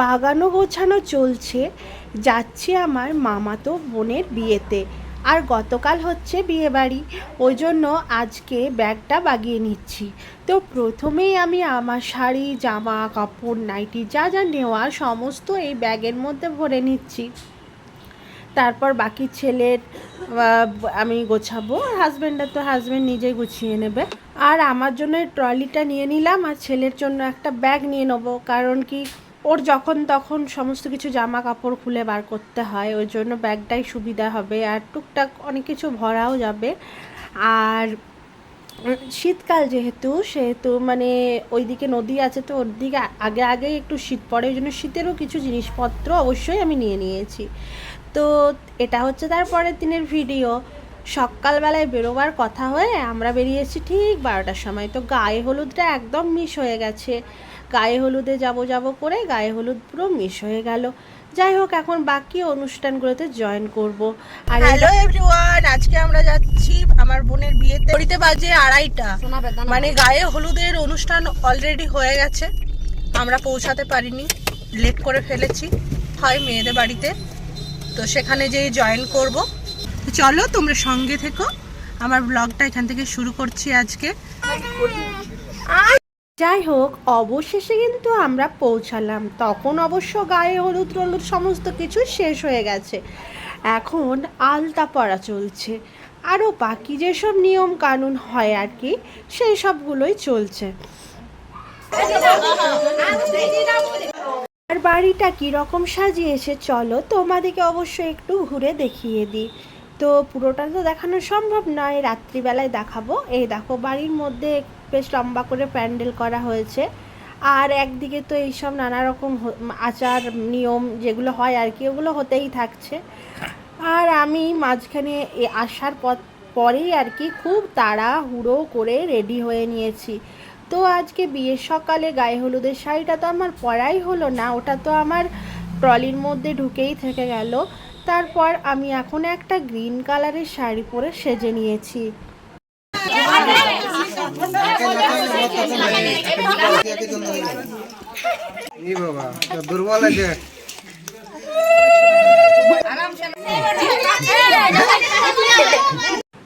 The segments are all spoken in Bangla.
বাগানো গোছানো চলছে, যাচ্ছি আমার মামাতো বোনের বিয়েতে। আর গতকাল হচ্ছে বিয়েবাড়ি, ওই জন্য আজকে ব্যাগটা বাগিয়ে নিচ্ছি। তো প্রথমেই আমি আমার শাড়ি, জামা কাপড়, নাইটি যা যা নেওয়ার সমস্ত এই ব্যাগের মধ্যে ভরে নিচ্ছি। তারপর বাকি ছেলের আমি গোছাবো, আর হাজব্যান্ড নিজেই গুছিয়ে নেবে। আর আমার জন্য ট্রলিটা নিয়ে নিলাম, আর ছেলের জন্য একটা ব্যাগ নিয়ে নেবো, কারণ কি ওর যখন তখন সমস্ত কিছু জামা কাপড় খুলে বার করতে হয়, ওই জন্য ব্যাগটাই সুবিধা হবে, আর টুকটাক অনেক কিছু ভরাও যাবে। আর শীতকাল সেহেতু মানে ওইদিকে নদী আছে, তো ওর দিকে আগেই একটু শীত পড়ে, ওই জন্য শীতেরও কিছু জিনিসপত্র অবশ্যই আমি নিয়ে নিয়েছি। তো এটা হচ্ছে তার পরের দিনের ভিডিও। সকালবেলায় বেরোবার কথা হয়ে আমরা বেরিয়েছি ঠিক 12টার সময়। তো গায়ে হলুদটা একদম মিস হয়ে গেছে, গায়ে হলুদে যাব করে গায়ে হলুদ পুরো মিস হয়ে গেল। যাই হোক, এখন বাকি অনুষ্ঠানগুলোতে জয়েন করব। আর হ্যালো এভরিওয়ান, আজকে আমরা যাচ্ছি আমার বোনের বিয়েতে। ঘড়িতে বাজে 2:30, মানে গায়ে হলুদের অনুষ্ঠান অলরেডি হয়ে গেছে, আমরা পৌঁছাতে পারিনি, লেট করে ফেলেছি হয় মেয়েদের বাড়িতে, তো সেখানে যেয়ে জয়েন করব। চলো তোমরা সঙ্গে থেকো, আমার ব্লগটা এখান থেকে শুরু করছি আজকে। যাই হোক, অবশেষে কিন্তু আমরা পৌঁছালাম। তখন অবশ্য গায়ে হলুদ সমস্ত কিছু শেষ হয়ে গেছে, এখন আলতা পরা চলছে, আরও বাকি যেসব নিয়ম কানুন হয় আর কি, সেই সবগুলোই চলছে। আর বাড়িটা কীরকম সাজিয়েছে চলো তোমাদেরকে অবশ্যই একটু ঘুরে দেখিয়ে দিই। তো পুরোটা তো দেখানো সম্ভব নয়, রাত্রিবেলায় দেখাবো। এই দেখো, বাড়ির মধ্যে বেশ লম্বা করে প্যান্ডেল করা হয়েছে, আর একদিকে তো এইসব নানা রকম আচার নিয়ম যেগুলো হয় আর কি, ওগুলো হতেই থাকছে। আর আমি মাঝখানে আসার পরেই আর কি খুব তাড়াহুড়ো করে রেডি হয়ে নিয়েছি। তো আজকে বিয়ের সকালে গায়ে হলুদের শাড়িটা তো আমার পরাই হলো না, ওটা তো আমার ট্রলির মধ্যে ঢুকেই থেকে গেল। তারপর আমি এখন একটা গ্রিন কালারের শাড়ি পরে সেজে নিয়েছি।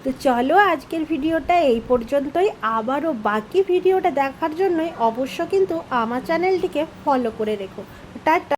তো চলো, আজকের ভিডিওটা এই পর্যন্তই। আবারও বাকি ভিডিওটা দেখার জন্যই অবশ্য কিন্তু আমার চ্যানেলটিকে ফলো করে রেখো। টাটা।